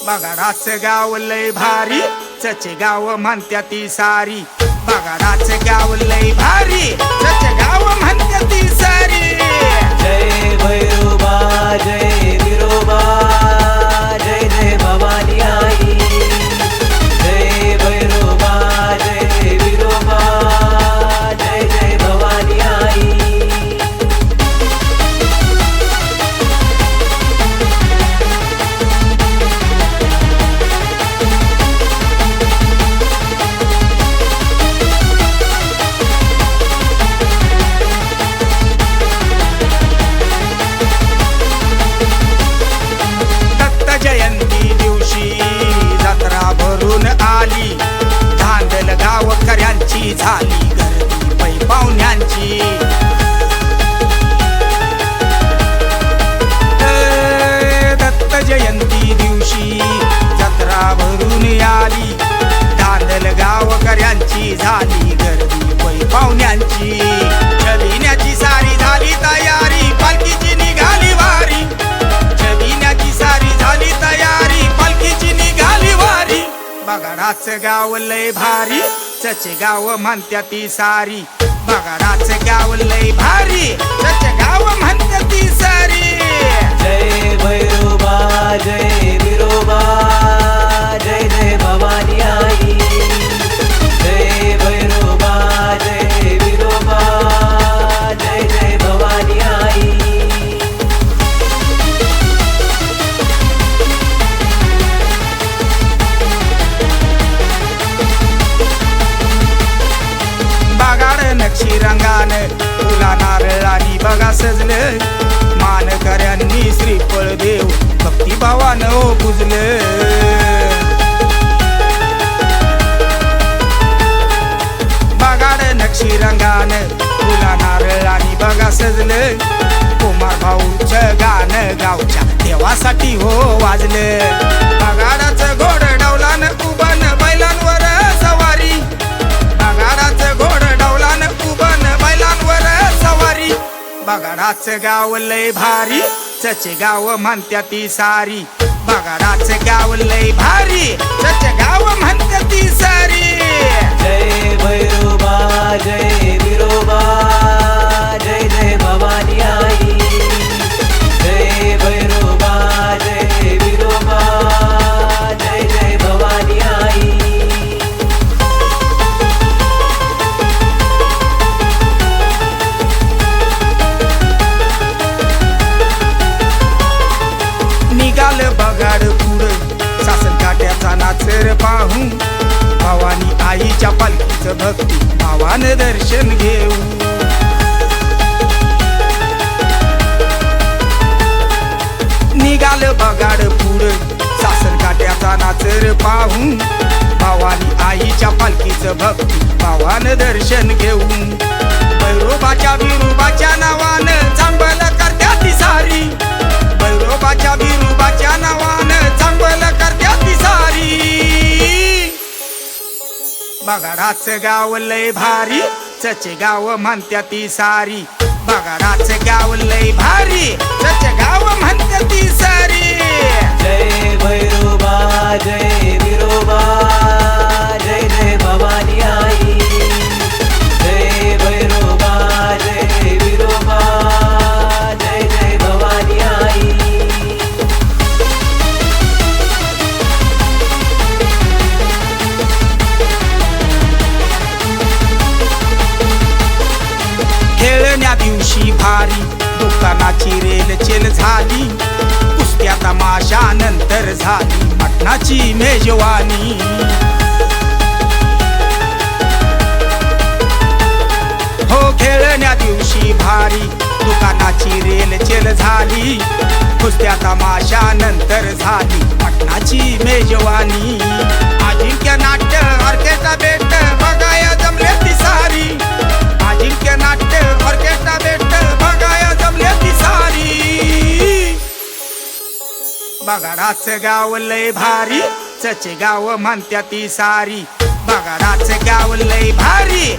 बगाडाचं गाव लय भारी, चचे गाव म्हणत्या ती सारी. बगाडाचं गाव लय भारी, चचे गाव म्हणत्या ती सारी. जय भैरोबा जय विरोबा, जय जय भवानी आई. जय भैरोबा जय विरोबा, जय जय भवानी आई. जयंती दिवशी जत्रा भरून आली, धांदल गावकऱ्यांची झाली गर्दी पै पाहुण्यांची. दत्त जयंती दिवशी जत्रा भरून आली, धांदल गावकऱ्यांची झाली गर्दी पै पाहुण्यांची. छबिण्याची सारी झाली तयारी, पालखीची निघाली वारी. छबिण्याची सारी झाली तयारी, पालखीची निघाली वारी. बगाडाचं गाव लय भारी, चचे गाव म्हणत्या ती सारी. बगाडाचं गाव लय भारी, चचे गाव म्हणत्या ती सारी. जय भैरोबा जय विरोबा, जय जय भवानी आई. जय भैरोबा जय विरोबा, जय जय भवानी आई. बगाड नक्षी रंगान फुला नारळानी बघा सजलं, मानकऱ्यांनी श्रीफळ देव भक्तिभावानं पूजलं. बगाड नक्षी रंगान फुला नारळानी बघा सजलं, कुमार भाऊचं गाणं गावच्या देवासाठी हो वाजलं. बगाडाचं घोड डौलान उभन बैलांवर सवारी. बगाडाचं घोड डौलान उभन बैलांवर सवारी. बगाडाचं गाव लय भारी, चचे गाव म्हणत्या ती सारी. बगाडाचं गाव लय भारी, चचे गाव म्हणत्या ती सारी. जय भैरोबा जय विरोबा, जय जय भवानी आई. जय भैरोबा जय विरोबा, जय जय भवानी आई. निघाल बगाड पुढं सासन काट्याचा नाचर पाहू, भवानी आईच्या पालखीचं भक्ती भावानं दर्शन घेऊ. निघाल बगाड पुढं सासन काट्याचा नाचर पाहू, भवानी आईच्या पालखीचं भक्ती भावानं दर्शन घेऊ. भैरोबाच्या विरोबाच्या नावानं चांगल करत्या ती सारी. भैरोबाच्या विरोबाच्या नावानं चांगल करत्या ती सारी. बगाडाचं गाव लय भारी, चचे गाव म्हणत्या ती सारी. बगाडाचं गाव लय भारी, चचे गाव म्हणत्या ती सारी. जय भैरोबा जय विरोबा, जय जय भवानी आई. जय भैरोबा जय विरोबा, जय जय भवानी आई. खेळण्या दिवशी भारी, दुकानाची रेलचेल झाली. कुस्त्या तमाशा नंतर झाली मटणाची मेजवानी. हो खेळण्या दिवशी भारी, दुकानाची रेलचेल झाली. कुस्त्या तमाशा नंतर झाली मटणाची मेजवानी. अजिंक्य नाट्य ऑर्केस्ट्रा भेट बघाया जमले ती सारी. अजिंक्य नाट्य ऑर्केस्ट्रा भेट बघाया जमले ती सारी. बगाडाचं गाव लय भारी, चचे गाव म्हणत्या ती सारी. बगाडाचं गाव लय भारी,